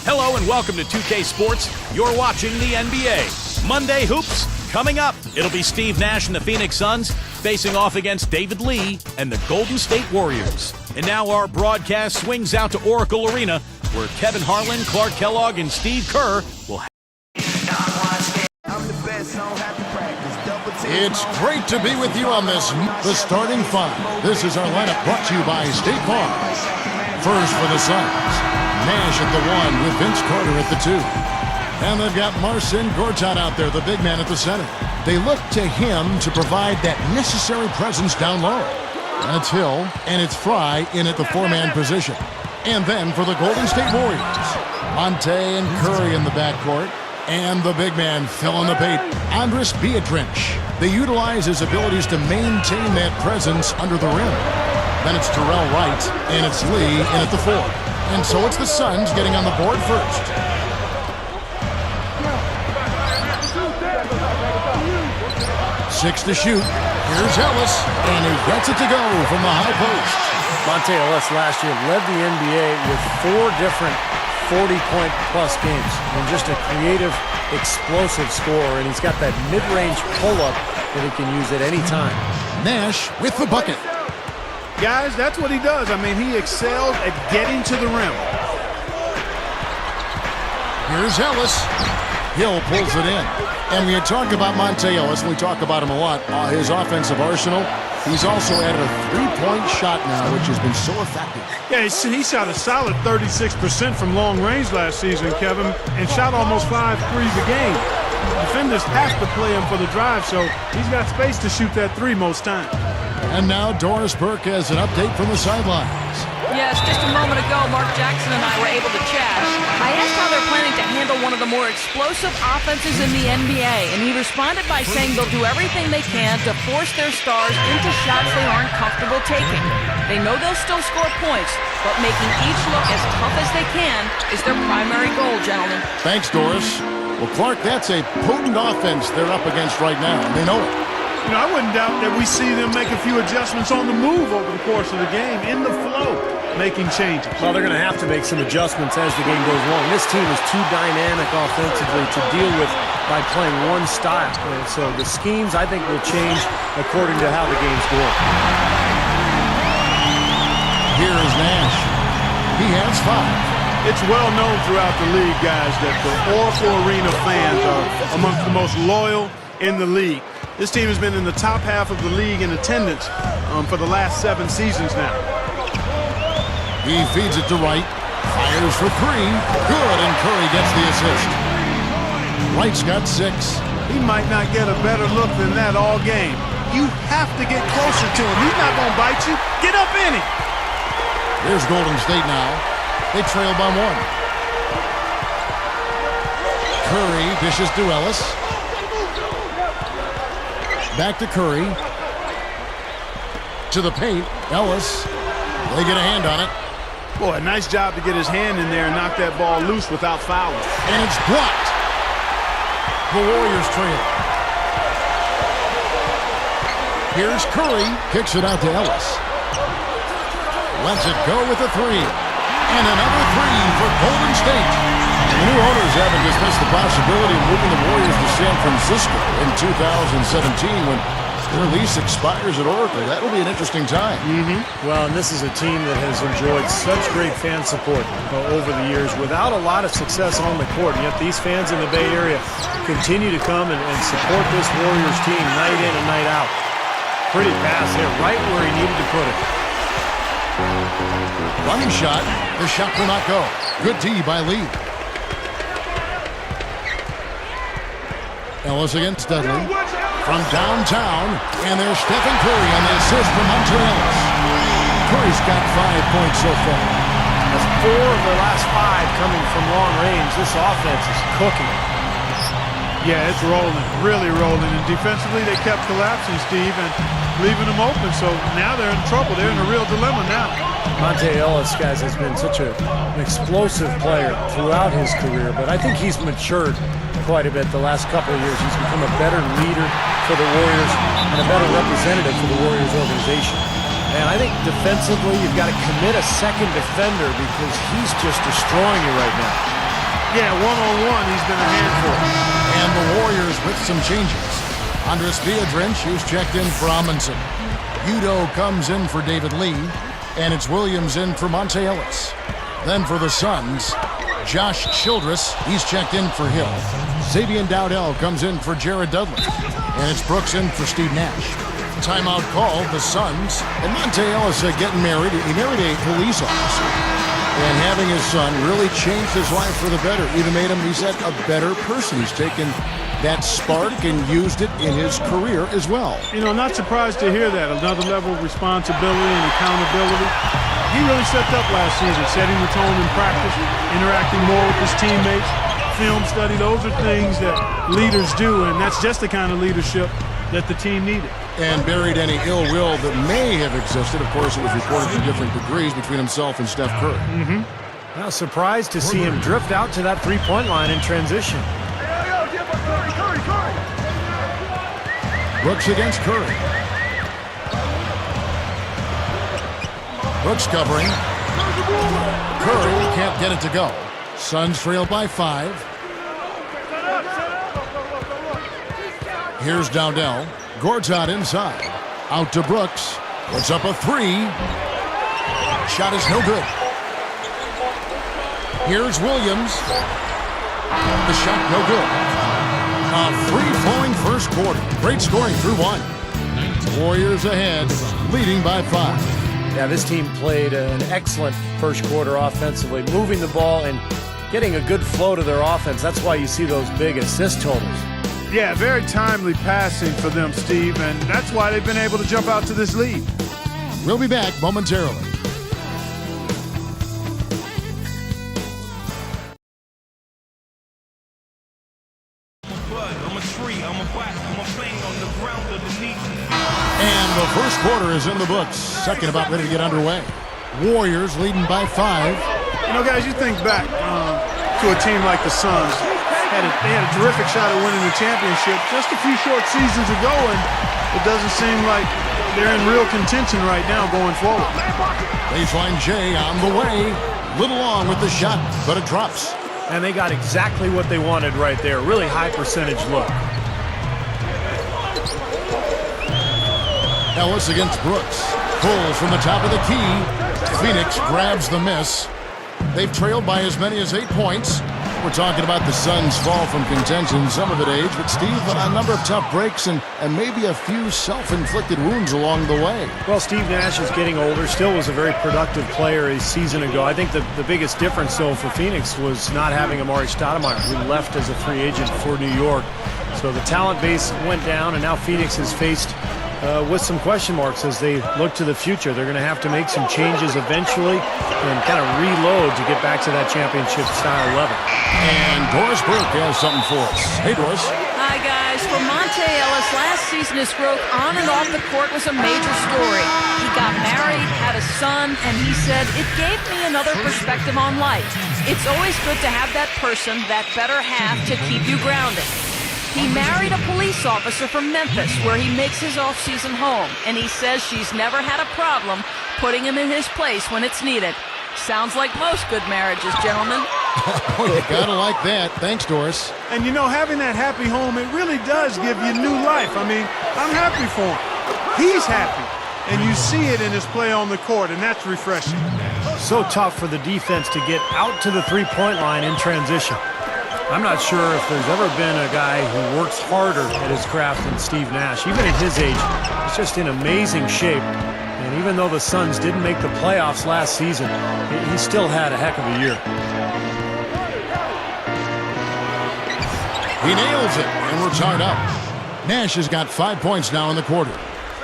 Hello and welcome to 2K Sports. You're watching the NBA. Monday Hoops coming up. It'll be Steve Nash and the Phoenix Suns facing off against David Lee and the Golden State Warriors. And now our broadcast swings out to Oracle Arena, where Kevin Harlan, Clark Kellogg, and Steve Kerr will It's great to be with you on the starting five. This is our lineup brought to you by State Farm. First for the Suns, Nash at the 1 with Vince Carter at the 2. And they've got Marcin Gortat out there, the big man at the center. They look to him to provide that necessary presence down low. And it's Hill, and it's Fry in at the 4-man position. And then for the Golden State Warriors, Monte and Curry in the backcourt. And the big man filling the paint, Andris Bietrich. They utilize his abilities to maintain that presence under the rim. Then it's Terrell Wright, and it's Lee in at the 4. And so it's the Suns getting on the board first. Six to shoot. Here's Ellis, and he gets it to go from the high post. Monte Ellis last year led the NBA with 4 different 40-point-plus games. And just a creative, explosive scorer, and he's got that mid-range pull-up that he can use at any time. Nash with the bucket. Guys, that's what he does. I mean, he excels at getting to the rim. Here's Ellis. Hill pulls it in. And when you talk about Monte Ellis, and we talk about him a lot, his offensive arsenal, he's also added a 3-point shot now, which has been so effective. Yeah, he shot a solid 36% from long range last season, Kevin, and shot almost 5 threes a game. Defenders have to play him for the drive, so he's got space to shoot that 3 most times. And now Doris Burke has an update from the sidelines. Yes, just a moment ago, Mark Jackson and I were able to chat. I asked how they're planning to handle one of the more explosive offenses in the NBA, and he responded by saying they'll do everything they can to force their stars into shots they aren't comfortable taking. They know they'll still score points, but making each look as tough as they can is their primary goal, gentlemen. Thanks, Doris. Well, Clark, that's a potent offense they're up against right now, and they know it. You know, I wouldn't doubt that we see them make a few adjustments on the move over the course of the game, in the flow, making changes. Well, they're going to have to make some adjustments as the game goes along. This team is too dynamic offensively to deal with by playing one style. And so the schemes, I think, will change according to how the game's going. Here is Nash. He has 5. It's well known throughout the league, guys, that the Oracle Arena fans are amongst the most loyal in the league. This team has been in the top half of the league in attendance for the last 7 seasons now. He feeds it to Wright. Fires for 3. Good, and Curry gets the assist. Wright's got 6. He might not get a better look than that all game. You have to get closer to him. He's not going to bite you. Get up in him. Here's Golden State now. They trail by 1. Curry dishes to Ellis. Back to Curry. To the paint. Ellis. They get a hand on it. Boy, nice job to get his hand in there and knock that ball loose without fouling. And it's blocked. The Warriors trail. Here's Curry. Kicks it out to Ellis. Lets it go with a 3. And another 3 for Golden State. The new owners haven't dismissed the possibility of moving the Warriors to San Francisco in 2017 when their lease expires at Oracle. That'll be an interesting time. Well, and this is a team that has enjoyed such great fan support over the years without a lot of success on the court. And yet these fans in the Bay Area continue to come and support this Warriors team night in and night out. Pretty pass there, right where he needed to put it. Running shot. The shot will not go. Good D by Lee. Ellis against Dudley. From downtown, and there's Stephen Curry on the assist from Monte Ellis. Curry's got 5 points so far. That's 4 of the last 5 coming from long range. This offense is cooking. Yeah, it's rolling, really rolling. And defensively, they kept collapsing, Steve, and leaving them open. So now they're in trouble. They're in a real dilemma now. Monte Ellis, guys, has been such an explosive player throughout his career, but I think he's matured quite a bit the last couple of years. He's become a better leader for the Warriors and a better representative for the Warriors organization. And I think defensively, you've got to commit a second defender because he's just destroying you right now. Yeah, one-on-one, he's been a handful. And the Warriors with some changes. Andres Biedrins, who's checked in for Amundsen. Udo comes in for David Lee, and it's Williams in for Monte Ellis. Then for the Suns, Josh Childress, he's checked in for Hill. Xavier Dowdell comes in for Jared Dudley, and it's Brooks in for Steve Nash. Timeout called, the Suns, and Monte Ellis getting married. He married a police officer, and having his son really changed his life for the better. Even made him, he said, a better person. He's taken that spark and used it in his career as well. You know, not surprised to hear that. Another level of responsibility and accountability. He really stepped up last season, setting the tone in practice, interacting more with his teammates, film study. Those are things that leaders do, and that's just the kind of leadership that the team needed. And buried any ill will that may have existed. Of course, it was reported to different degrees between himself and Steph Curry. Now, surprised to see him drift out to that three-point line in transition. Brooks against Curry. Brooks covering. Curry can't get it to go. Suns trail by 5. Here's Dowdell. Gortat inside. Out to Brooks. Puts up a 3. Shot is no good. Here's Williams. The shot no good. A free-flowing first quarter. Great scoring through 1. Warriors ahead, leading by 5. Yeah, this team played an excellent first quarter offensively, moving the ball and getting a good flow to their offense. That's why you see those big assist totals. Yeah, very timely passing for them, Steve, and that's why they've been able to jump out to this lead. We'll be back momentarily. And the first quarter is in the books. Second about ready to get underway. Warriors leading by 5. You know, guys, you think back to a team like the Suns. They had a terrific shot at winning the championship just a few short seasons ago, and it doesn't seem like they're in real contention right now going forward. Baseline J on the way. Little long with the shot, but it drops. And they got exactly what they wanted right there. Really high percentage look. Ellis against Brooks. Pulls from the top of the key. Phoenix grabs the miss. They've trailed by as many as 8 points. We're talking about the Suns' fall from contention, some of it age, but Steve, a number of tough breaks and maybe a few self-inflicted wounds along the way. Well, Steve Nash is getting older, still was a very productive player a season ago. I think the biggest difference, though, for Phoenix was not having Amari Stoudemire, who left as a free agent for New York. So the talent base went down, and now Phoenix is faced with some question marks as they look to the future. They're going to have to make some changes eventually and kind of reload to get back to that championship-style level. And Doris Burke has something for us. Hey, Doris. Hi, guys. For Monte Ellis, last season his growth on and off the court was a major story. He got married, had a son, and he said, "It gave me another perspective on life. It's always good to have that person, that better half, to keep you grounded." He married a police officer from Memphis, where he makes his off-season home, and he says she's never had a problem putting him in his place when it's needed. Sounds like most good marriages, gentlemen. Oh, you gotta like that. Thanks, Doris. And, you know, having that happy home, it really does give you new life. I mean, I'm happy for him. He's happy. And you see it in his play on the court, and that's refreshing. So tough for the defense to get out to the three-point line in transition. I'm not sure if there's ever been a guy who works harder at his craft than Steve Nash. Even at his age, he's just in amazing shape. And even though the Suns didn't make the playoffs last season, he still had a heck of a year. He nails it, and we're tied up. Nash has got 5 points now in the quarter.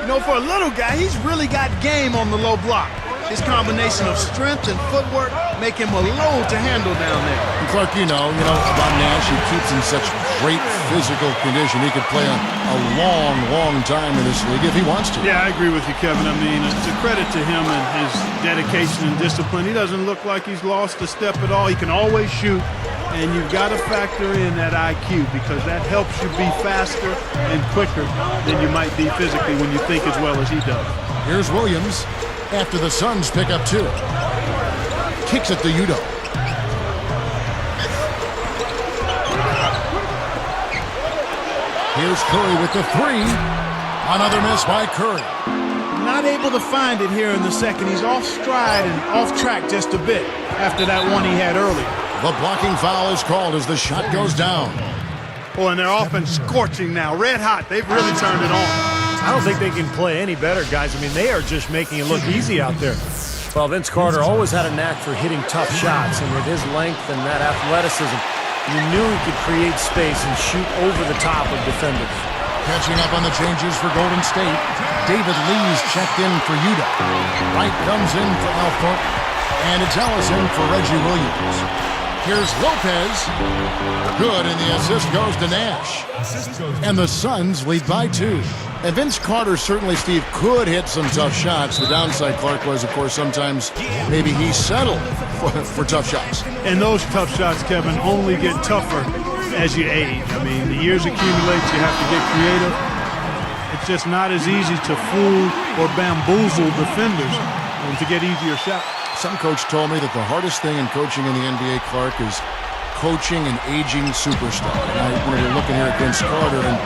You know, for a little guy, he's really got game on the low block. His combination of strength and footwork make him a load to handle down there. And Clark, you know about Nash. He keeps in such great physical condition. He could play a long, long time in this league if he wants to. Yeah, I agree with you, Kevin. I mean, it's a credit to him and his dedication and discipline. He doesn't look like he's lost a step at all. He can always shoot, and you've got to factor in that IQ because that helps you be faster and quicker than you might be physically when you think as well as he does. Here's Williams after the Suns pick up 2. Kicks it to Udo. Here's Curry with the three. Another miss by Curry. Not able to find it here in the second. He's off stride and off track just a bit after that one he had earlier. The blocking foul is called as the shot goes down. Oh, and their offense scorching now. Red hot. They've really turned it on. I don't think they can play any better, guys. I mean, they are just making it look easy out there. Well, Vince Carter always had a knack for hitting tough shots, and with his length and that athleticism, you knew he could create space and shoot over the top of defenders. Catching up on the changes for Golden State, David Lee's checked in for Utah. Wright comes in for Al Thornton, and it's Ellison for Reggie Williams. Here's Lopez. Good, and the assist goes to Nash. And the Suns lead by 2. And Vince Carter certainly, Steve, could hit some tough shots. The downside, Clark, was, of course, sometimes maybe he settled for tough shots. And those tough shots, Kevin, only get tougher as you age. I mean, the years accumulate. You have to get creative. It's just not as easy to fool or bamboozle defenders to get easier shots. Some coach told me that the hardest thing in coaching in the NBA, Clark, is coaching an aging superstar. And you're looking here at Vince Carter, and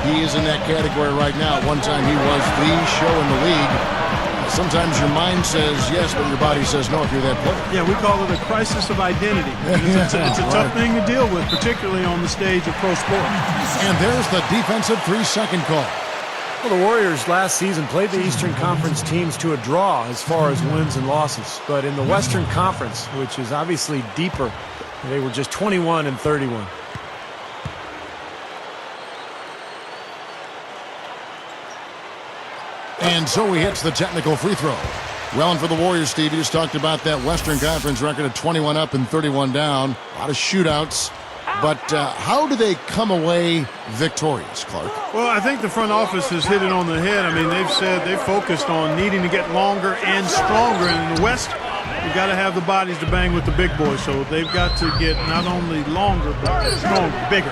he is in that category right now. At one time, he was the show in the league. Sometimes your mind says yes, but your body says no if you're that player. Yeah, we call it a crisis of identity. It's a tough thing to deal with, particularly on the stage of pro sports. And there's the defensive 3-second call. Well, the Warriors last season played the Eastern Conference teams to a draw as far as wins and losses. But in the Western Conference, which is obviously deeper, they were just 21-31. And so he hits the technical free throw. Well, and for the Warriors, Steve, you just talked about that Western Conference record of 21 up and 31 down. A lot of shootouts. But how do they come away victorious, Clark? Well, I think the front office has hit it on the head. I mean, they've said they've focused on needing to get longer and stronger. And in the West, you've got to have the bodies to bang with the big boys. So they've got to get not only longer, but stronger, bigger.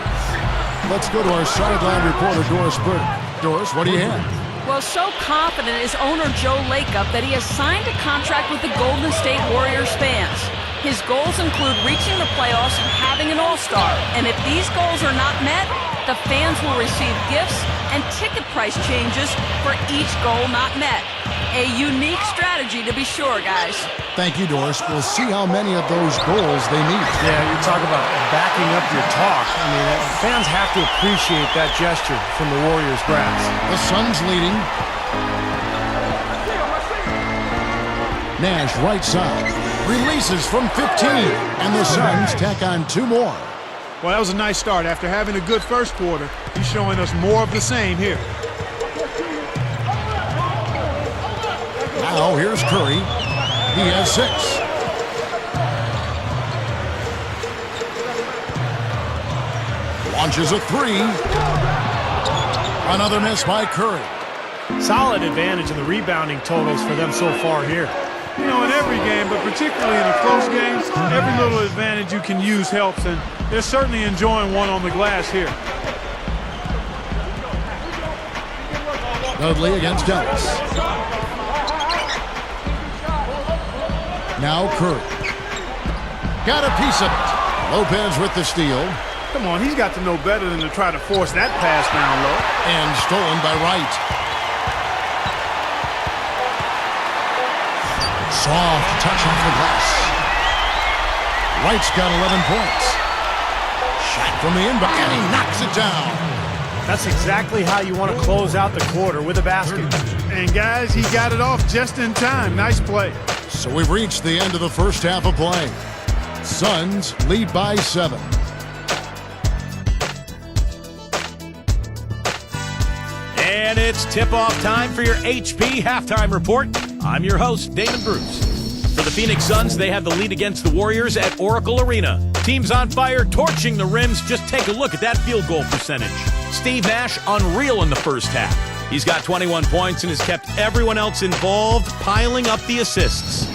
Let's go to our sideline reporter, Doris Burke. Doris, what do you have? Well, so confident is owner Joe Lacob that he has signed a contract with the Golden State Warriors fans. His goals include reaching the playoffs and having an all-star. And if these goals are not met, the fans will receive gifts and ticket price changes for each goal not met. A unique strategy to be sure, guys. Thank you, Doris. We'll see how many of those goals they need. Yeah, you talk about backing up your talk. I mean, fans have to appreciate that gesture from the Warriors brass. The Suns leading. Nash, right side. Releases from 15. And the Suns tack on 2 more. Well, that was a nice start. After having a good first quarter, he's showing us more of the same here. Now here's Curry. He has 6. Launches a 3. Another miss by Curry. Solid advantage in the rebounding totals for them so far here. You know, in every game, but particularly in a close game, every little advantage you can use helps, and they're certainly enjoying one on the glass here. Dudley against Dallas. Now Curry. Got a piece of it. Lopez with the steal. Come on, he's got to know better than to try to force that pass down low. And stolen by Wright. Soft touch off the glass. Wright's got 11 points. Shot from the inbound, and he knocks it down. That's exactly how you want to close out the quarter, with a basket. And guys, he got it off just in time. Nice play. So we've reached the end of the first half of play. Suns lead by 7. And it's tip-off time for your HP Halftime Report. I'm your host, Damon Bruce. For the Phoenix Suns, they have the lead against the Warriors at Oracle Arena. Team's on fire, torching the rims. Just take a look at that field goal percentage. Steve Nash, unreal in the first half. He's got 21 points and has kept everyone else involved, piling up the assists.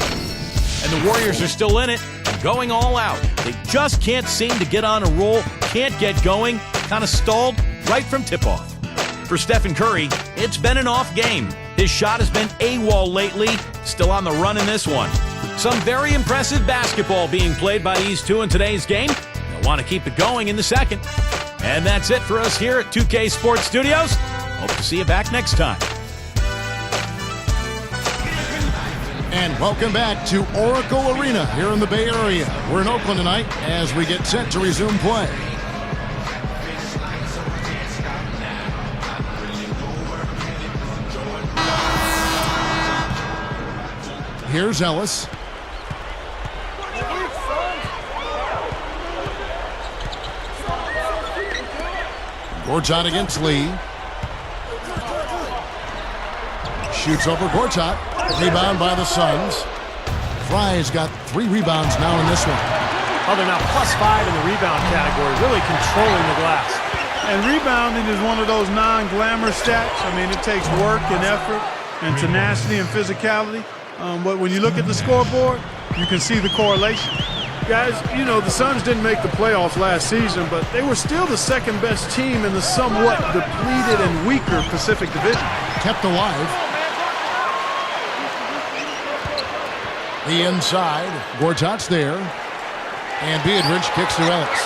And the Warriors are still in it, going all out. They just can't seem to get on a roll, can't get going, kind of stalled right from tip-off. For Stephen Curry, it's been an off game. His shot has been AWOL lately, still on the run in this one. Some very impressive basketball being played by these two in today's game. They'll want to keep it going in the second. And that's it for us here at 2K Sports Studios. Hope to see you back next time. And welcome back to Oracle Arena here in the Bay Area. We're in Oakland tonight as we get set to resume play. Here's Ellis. Gortat against Lee. Shoots over Gortat. Rebound by the Suns. Fry's got 3 rebounds now in this one. Oh, they're now +5 in the rebound category, really controlling the glass. And rebounding is one of those non-glamour stats. I mean, it takes work and effort and tenacity and physicality. But when you look at the scoreboard, you can see the correlation. Guys, you know, the Suns didn't make the playoffs last season, but they were still the second-best team in the somewhat depleted and weaker Pacific Division. Kept alive. The inside. Gortat's there. And Beatrice kicks to Ellis.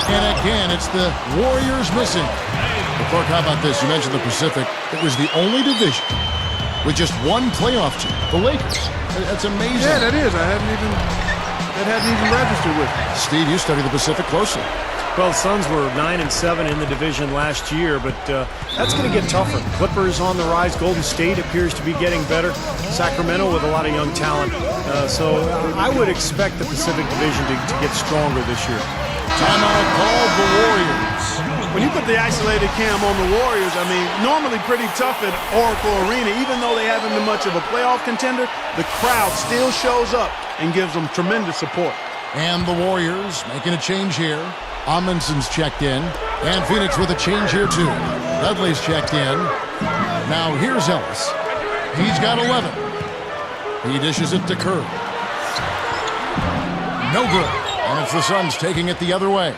And again, it's the Warriors missing. But Clark, how about this? You mentioned the Pacific. It was the only division with just one playoff team, the Lakers. That's amazing. Yeah, that is. That hadn't even registered with me. Steve, you study the Pacific closely. Well, the Suns were 9-7 in the division last year, but that's going to get tougher. Clippers on the rise. Golden State appears to be getting better. Sacramento with a lot of young talent. So I would expect the Pacific Division to get stronger this year. Timeout called the Warriors. When you put the isolated cam on the Warriors, I mean, normally pretty tough at Oracle Arena. Even though they haven't been much of a playoff contender, the crowd still shows up and gives them tremendous support. And the Warriors making a change here. Amundsen's checked in. And Phoenix with a change here, too. Dudley's checked in. Now here's Ellis. He's got 11. He dishes it to Curry. No good. And it's the Suns taking it the other way.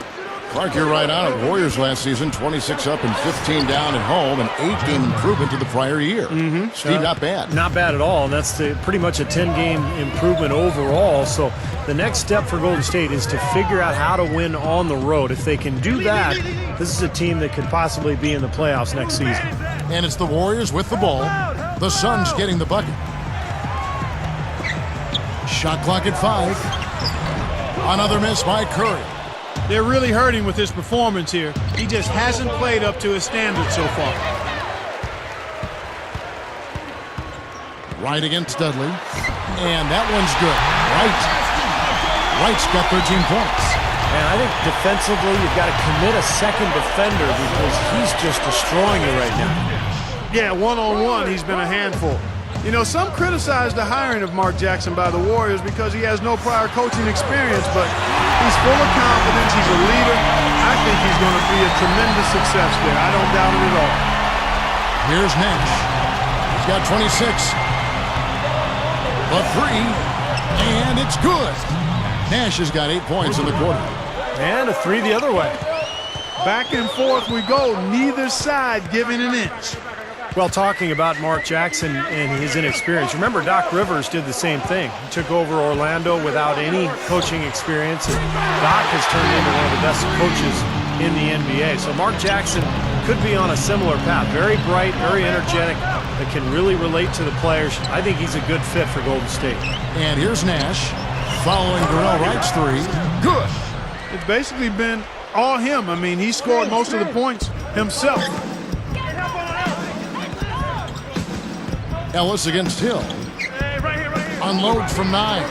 Clark, you're right on it. Warriors last season, 26 up and 15 down at home, an 8-game improvement to the prior year. Steve, not bad. Not bad at all, and that's pretty much a 10-game improvement overall. So the next step for Golden State is to figure out how to win on the road. If they can do that, this is a team that could possibly be in the playoffs next season. And it's the Warriors with the ball. The Suns getting the bucket. Shot clock at 5. Another miss by Curry. They're really hurting with his performance here. He just hasn't played up to his standards so far. Wright against Dudley. And that one's good. Wright's got 13 points. And I think defensively, you've got to commit a second defender because he's just destroying you right now. Yeah, one-on-one, he's been a handful. You know, some criticize the hiring of Mark Jackson by the Warriors because he has no prior coaching experience, but he's full of confidence. He's a leader. I think he's going to be a tremendous success there. I don't doubt it at all. Here's Nash. He's got 26. A 3, and it's good. Nash has got 8 points in the quarter. And a 3 the other way. Back and forth we go, neither side giving an inch. Well, talking about Mark Jackson and his inexperience, remember Doc Rivers did the same thing. He took over Orlando without any coaching experience, and Doc has turned into one of the best coaches in the NBA. So Mark Jackson could be on a similar path. Very bright, very energetic, that can really relate to the players. I think he's a good fit for Golden State. And here's Nash following Darrell Wright's 3. Good. It's basically been all him. I mean, he scored most of the points himself. Ellis against Hill. Unloads from 9.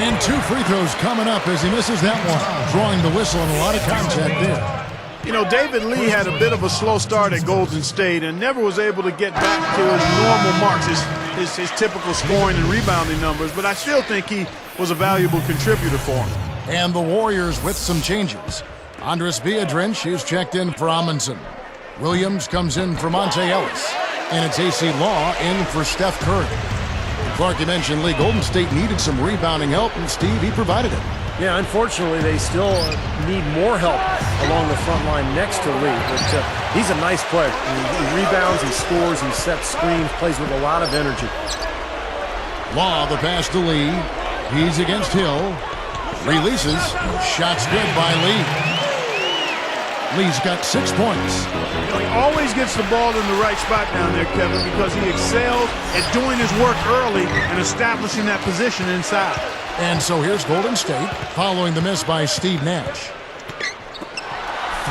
And 2 free throws coming up as he misses that one. Drawing the whistle and a lot of contact there. You know, David Lee had a bit of a slow start at Golden State and never was able to get back to his normal marks, his typical scoring and rebounding numbers, but I still think he was a valuable contributor for him. And the Warriors with some changes. Andres Biedrins, she's checked in for Amundsen. Williams comes in for Monte Ellis. And it's AC Law in for Steph Curry. Clark, you mentioned Lee. Golden State needed some rebounding help, and Steve, he provided it. Yeah, unfortunately, they still need more help along the front line next to Lee. But he's a nice player. He rebounds, he scores, he sets screens, plays with a lot of energy. Law, the pass to Lee. He's against Hill. Releases. Shot's good by Lee. Lee's got 6 points. He always gets the ball in the right spot down there, Kevin, because he excels at doing his work early and establishing that position inside. And so here's Golden State following the miss by Steve Nash.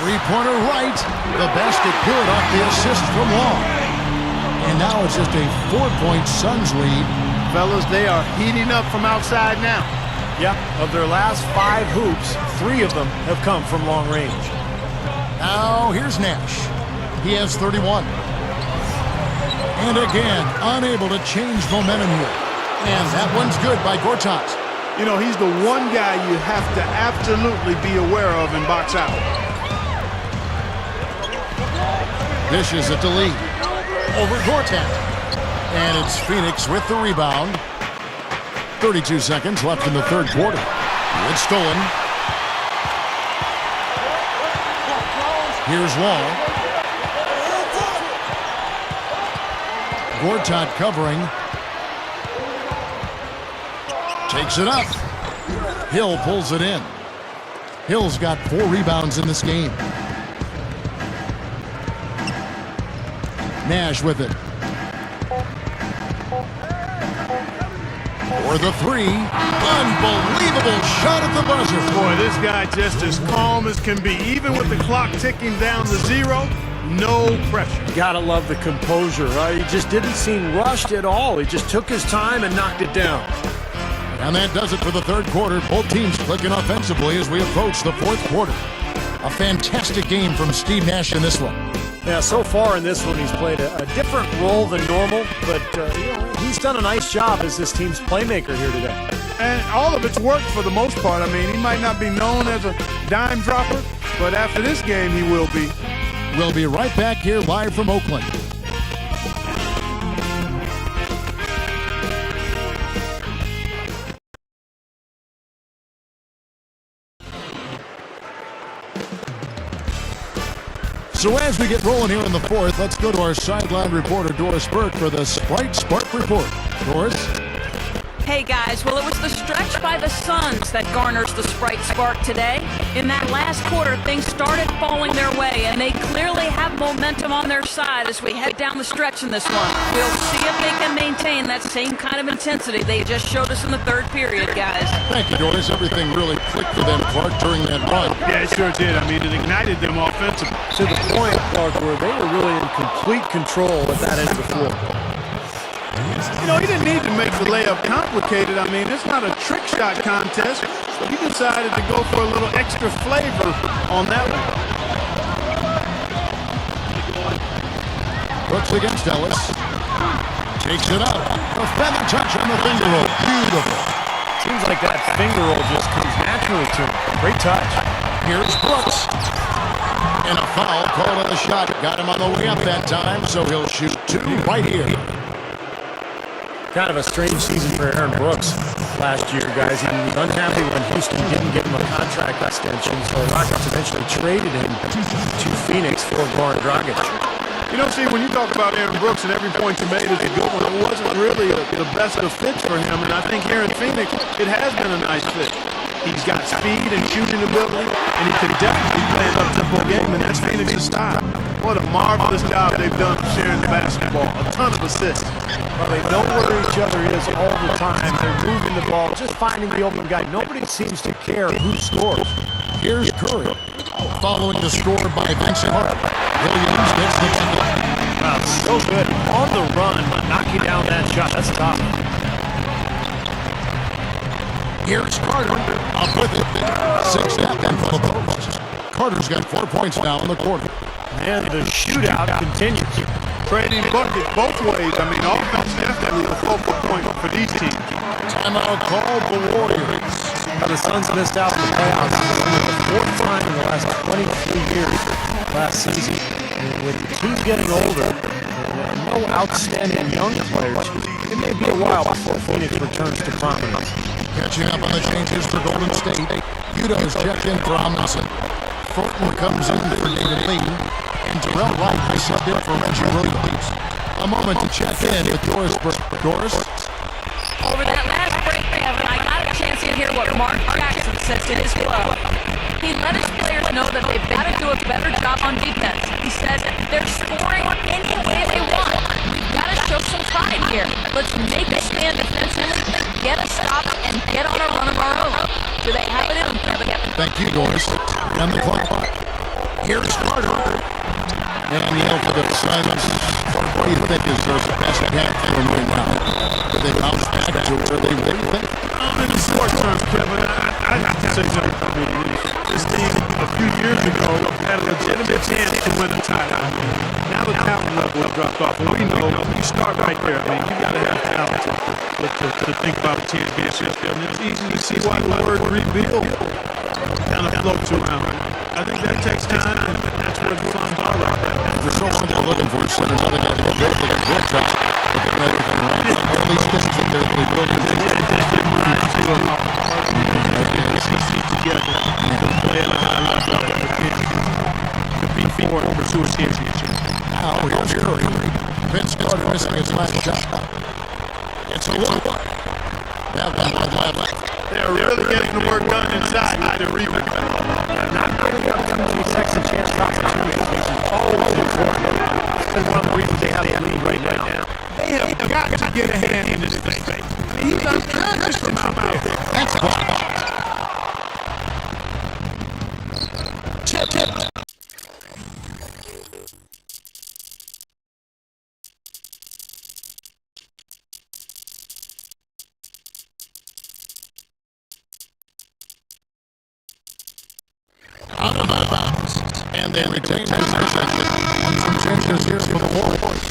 Three-pointer right. The basket good off the assist from Long. And now it's just a 4-point Suns lead. Fellas, they are heating up from outside now. Yeah, of their last 5 hoops, 3 of them have come from long range. Now here's Nash. He has 31. And again, unable to change momentum here. And that one's good by Gortat. You know, he's the one guy you have to absolutely be aware of in box out. Dishes it to Lee. Over Gortat. And it's Phoenix with the rebound. 32 seconds left in the third quarter. It's stolen. Here's Long. Gortat covering. Takes it up. Hill pulls it in. Hill's got 4 rebounds in this game. Nash with it. For the 3. Unbelievable shot at the buzzer. Boy, this guy just as calm as can be. Even with the clock ticking down to 0, no pressure. Gotta love the composure, right? He just didn't seem rushed at all. He just took his time and knocked it down. And that does it for the third quarter. Both teams clicking offensively as we approach the fourth quarter. A fantastic game from Steve Nash in this one. Yeah, so far in this one, he's played a different role than normal, but he's done a nice job as this team's playmaker here today. And all of it's worked for the most part. I mean, he might not be known as a dime dropper, but after this game, he will be. We'll be right back here live from Oakland. So as we get rolling here in the fourth, let's go to our sideline reporter, Doris Burke, for the Sprite Spark Report. Doris? Hey guys, well it was the stretch by the Suns that garners the Sprite Spark today. In that last quarter, things started falling their way, and they clearly have momentum on their side as we head down the stretch in this one. We'll see if they can maintain that same kind of intensity they just showed us in the third period, guys. Thank you, Doris. Everything really clicked for them, Clark, during that run. Yeah, it sure did. I mean, it ignited them offensively. To the point, Clark, where they were really in complete control at that end of the floor. You know, he didn't need to make the layup complicated. I mean, it's not a trick shot contest. So he decided to go for a little extra flavor on that one. Brooks against Ellis. Takes it up. A feather touch on the finger roll. Beautiful. Seems like that finger roll just comes naturally to him. Great touch. Here's Brooks. And a foul called on the shot. Got him on the way up that time, so he'll shoot 2 right here. Kind of a strange season for Aaron Brooks last year, guys. He was unhappy when Houston didn't give him a contract extension, so the Rockets eventually traded him to Phoenix for Goran Dragic. You know, see, when you talk about Aaron Brooks and every point you made is a good one, it wasn't really the best of fits for him, and I think here in Phoenix, it has been a nice fit. He's got speed and shooting ability, and he can definitely play an up-tempo game, and that's Phoenix's style. What a marvelous job they've done sharing the basketball. A ton of assists. Well, they know where each other is all the time. They're moving the ball, just finding the open guy. Nobody seems to care who scores. Here's Curry. Following the score by Vincent Hart. Williams gets the ball. Wow, so good. On the run, but knocking down that shot. That's tough. Here's Carter. Up with it. 6-step in for the post. Carter's got 4 points now in the quarter. And the shootout continues. Trading buckets both ways. I mean, offense definitely a focal point for these teams. Timeout called the Warriors. The Suns missed out in the playoffs for the 4th time in the last 23 years last season. And with the team getting older, and no outstanding young players, it may be a while before Phoenix returns to prominence. Catching up on the changes for Golden State. Udo's checked in for Amundsen. Thornton comes in for David Lee. And Terrell Wright has subbed in for Reggie Williams. A moment to check in with Doris Burke. Doris? Over that last break, Kevin, I got a chance to hear what Mark Jackson said to his club. He let his players know that they've got to do a better job on defense. He said they're scoring any way they want. We've got to show some pride here. Let's make a stand defensively, get a stop, and get on a run of our own. Do they have it in them, Kevin? Thank you, Doris. And the clock. Here's Carter. And for the silence. What do you think is their best half for them right now? Do they bounce back to where they think? In the short term, Kevin, I have to say something. I mean, this team a few years ago had a legitimate chance to win a title. Now the talent level has dropped off, and we know you start right there. I mean, you got to have talent to think about a championship. And it's easy to see why the word rebuild kind of floats around. I think that takes time, and that's where the funds are right now. For so long, they're looking for another guy to go great for the good touch. But they're ready for the right. At least this is what they're building. Together to play at a high level and compete for and pursue a championship. Now here's Curry. Vince Carter missing his last shot. It's a look. They're really getting the work done inside with their rebound. Not giving up these second chance opportunities is always important. That's one of the reasons they have the lead right now. They have got to get a hand in this thing. He's unconscious from out there. That's a block. Tip. Out of bounds. And then retain possession. Some changes here for the Warriors.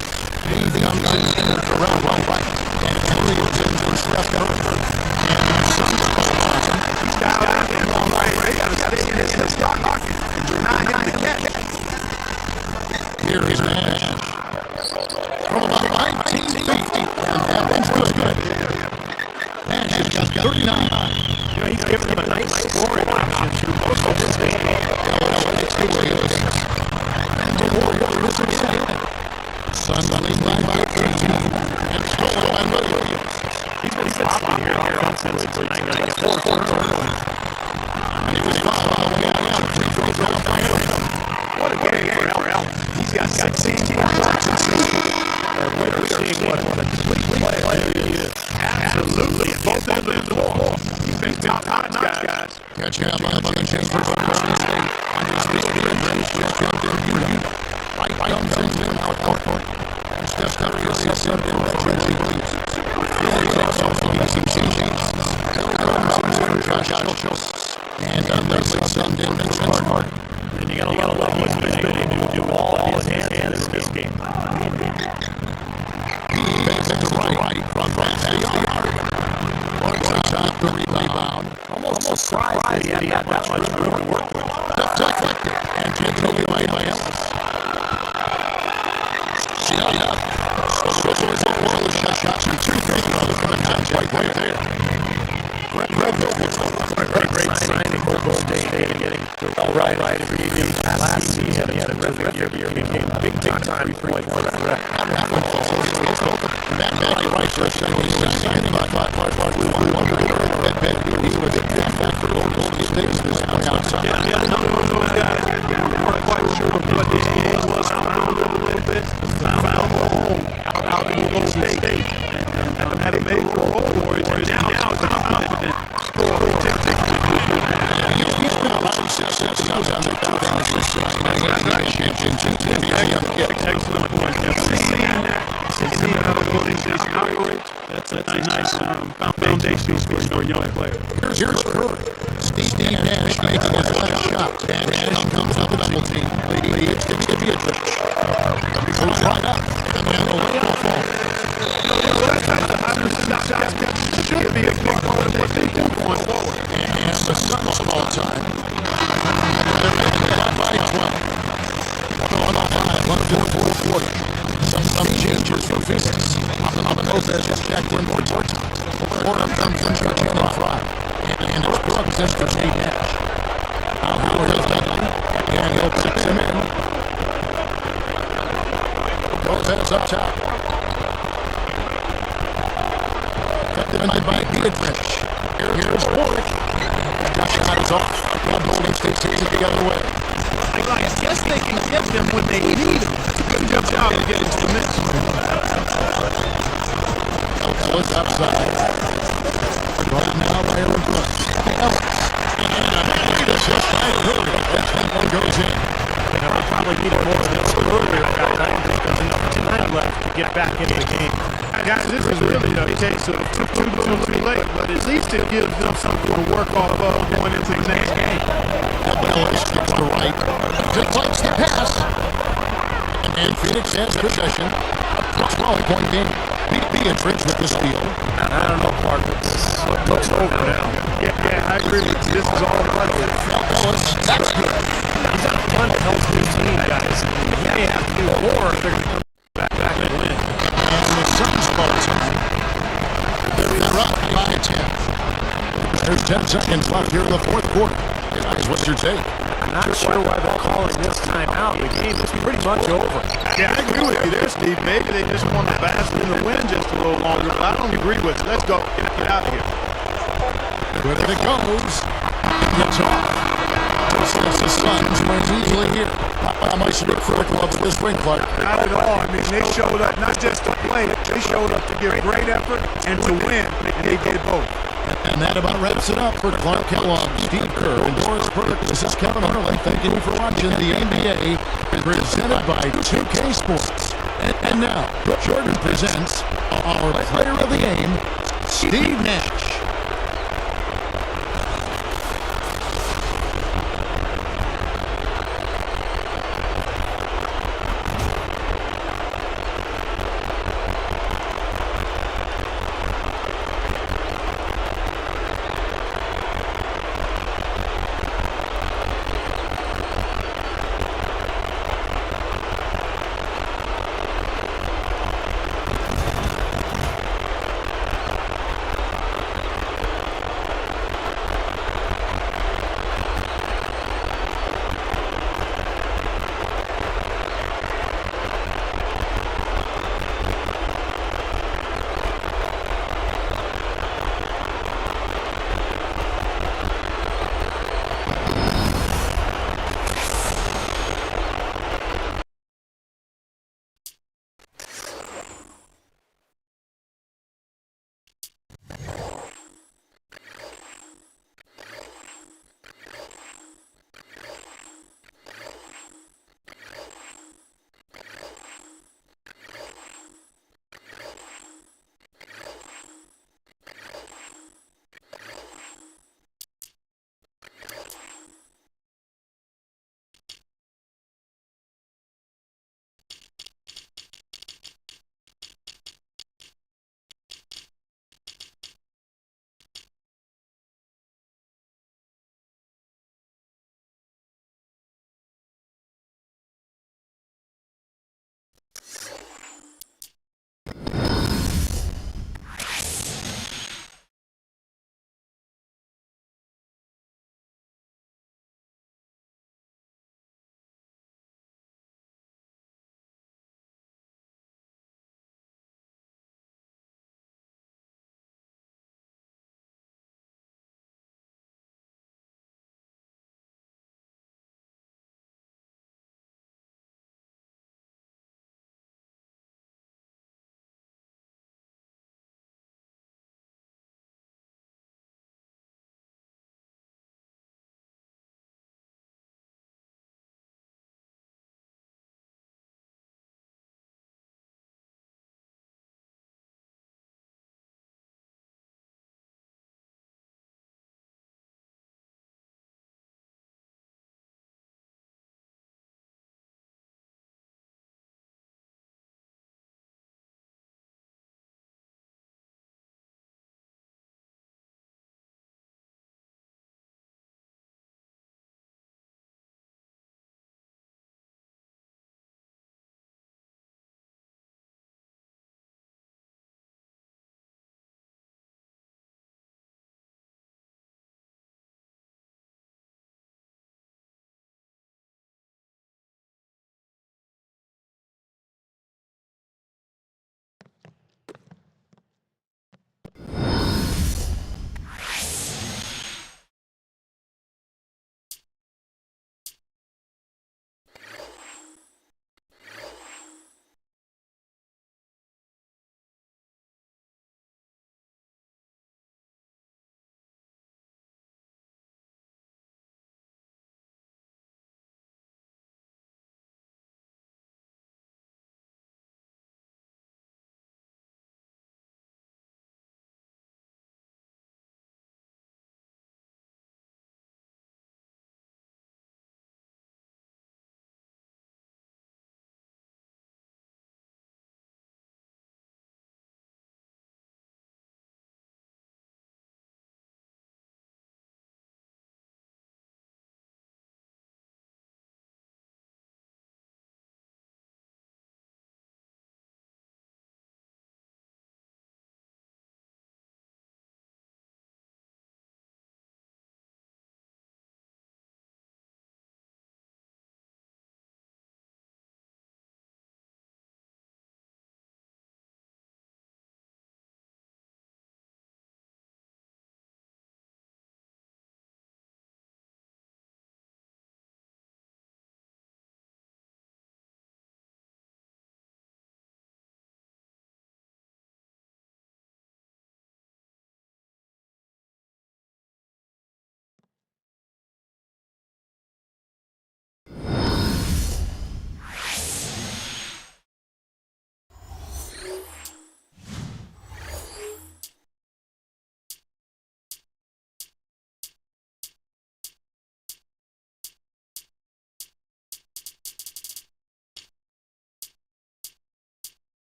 The umpires around one right. And Curry is in for Steph Curry. And he's down in long range. Got to stay in his pocket. Not getting the catch. Here is Nash. From about 19 feet. And that one's good. Nash has just 39. He's giving them a nice scoring option through most of this game. And the Warriors are set. Suddenly by 13. And stolen by Williams. He's been popping here offensively tonight. Got to get 4 turnovers. And he was fouled out of the out. Free throw foul by Elton. What a game for Elton. He's got 16 points in season. And we're seeing what a complete player he is. Absolutely. Both ends of the ball. He's been top-notch, guys. Catching up on the chance for Golden State. On his speed and range, just jumped in here. Right comes into the court. And Steph Curry is subbed in by Reggie Williams. He's also using changes. Comes in for Josh Schultz. And Leslie subbed in by Vince Carter. And you gotta love what's been able to do all of his hands in this game. He backs it to right from the Shot the rebound. Almost surprised he had that much room to work with. Deflected and taken away by Ellis. Shot up. So it's a wireless shot. 2 free throws from the touch right there. Great signing for Golden State. Getting Terrell Wright last season. He had a terrific year. Became a big time point for that rep. Back right for a second. He's signing by 5. We wonder that he was a draft for Golden State. Outside. Yeah, another one of those guys. We're quite sure what this game was. Found a little bit. Found home out in Golden State. And had a big role for it. And now it's confident. He's been a lot of success. He was on the top of the Excellent point. Seeing how the Golden State operates. That's a nice foundation for a young player. Here's Curry. Steve Nash making his last shot. And Nash comes up with a double team. It's going to be a trick. He goes right up. And then the layup falls. Should be a big part of what they do going forward. And the Suns of all time. They're making it by 12. 105, 140. Some changes for Phoenix. Lopez is checked in for Torton. Fordham comes from Churchill on Fry. And it's Brooks in for Steve Nash. Now Howard is Dudley. And he'll put him in. Lopez up top. Cut denied by Dietrich. Here's Warwick. Shot It's off. Now Golden State takes it the other way. I guess they can get them when they need them. Good job to get into the mix. Ellis outside. Right now by Aaron Brooks. Ellis. And a great assist by Curry. That one goes in. Now, they probably needed more of this earlier that time because there's enough time left to get back into the game. Guys, this is really a case of too late, but at least it gives them something to work off of going into the next game. Ellis gets the right. Deflects the pass. And Phoenix has possession. A 12-point game. Beatrice with the steal. I don't know, Clark. Looks over now. Yeah, I agree with you. This is all about it. Ellis, that's good. He's not fun to help his team, guys. He may have to do more if they're going to come back and win. And the Suns ball time. They're up by 10. There's 10 seconds left here in the fourth quarter. Guys, what's your take? I'm not sure why they're calling this time out. The game is pretty much over. Yeah, I agree with you there, Steve. Maybe they just want to bask in the wind just a little longer, but I don't agree with you. Let's go. Get out of here. Good as it goes. It's off. Since the Suns win easily here. I might be critical of this win, Clark. Not at all. I mean, they showed up not just to play. They showed up to give great effort and to win, and they did both. And that about wraps it up for Clark Kellogg, Steve Kerr, and Doris Burke. This is Kevin Harlan. Thanking you for watching the NBA presented by 2K Sports. And now, Jordan presents our player of the game, Steve Nash.